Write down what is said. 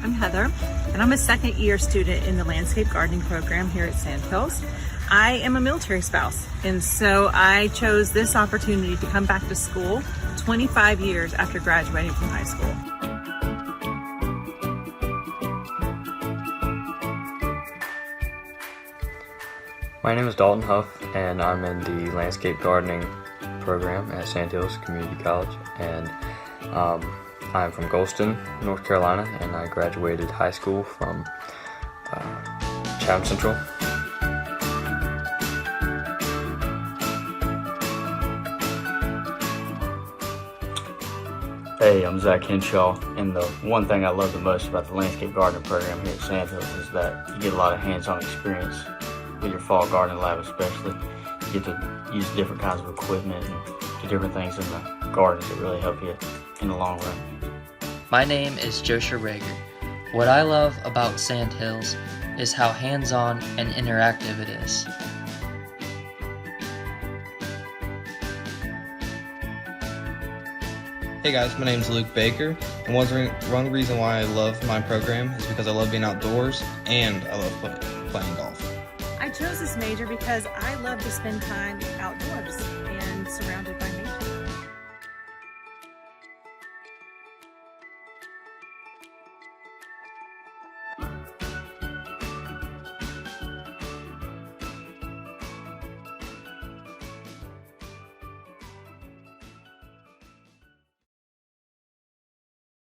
I'm Heather, and I'm a second-year student in the landscape gardening program here at Sandhills. I am a military spouse, and so I chose this opportunity to come back to school 25 years after graduating from high school. My name is Dalton Huff, and I'm in the landscape gardening program at Sandhills Community College, and I'm from Goldston, North Carolina, and I graduated high school from Chatham Central. Hey, I'm Zach Henshaw, and the one thing I love the most about the landscape gardening program here at Sandhills is that you get a lot of hands-on experience with your fall gardening lab especially. You get to use different kinds of equipment and do different things in the gardens that really help you in the long run. My name is Joshua Rager. What I love about Sandhills is how hands-on and interactive it is. Hey guys, my name is Luke Baker, and one reason why I love my program is because I love being outdoors and I love playing golf. I chose this major because I love to spend time outdoors and surrounded by nature.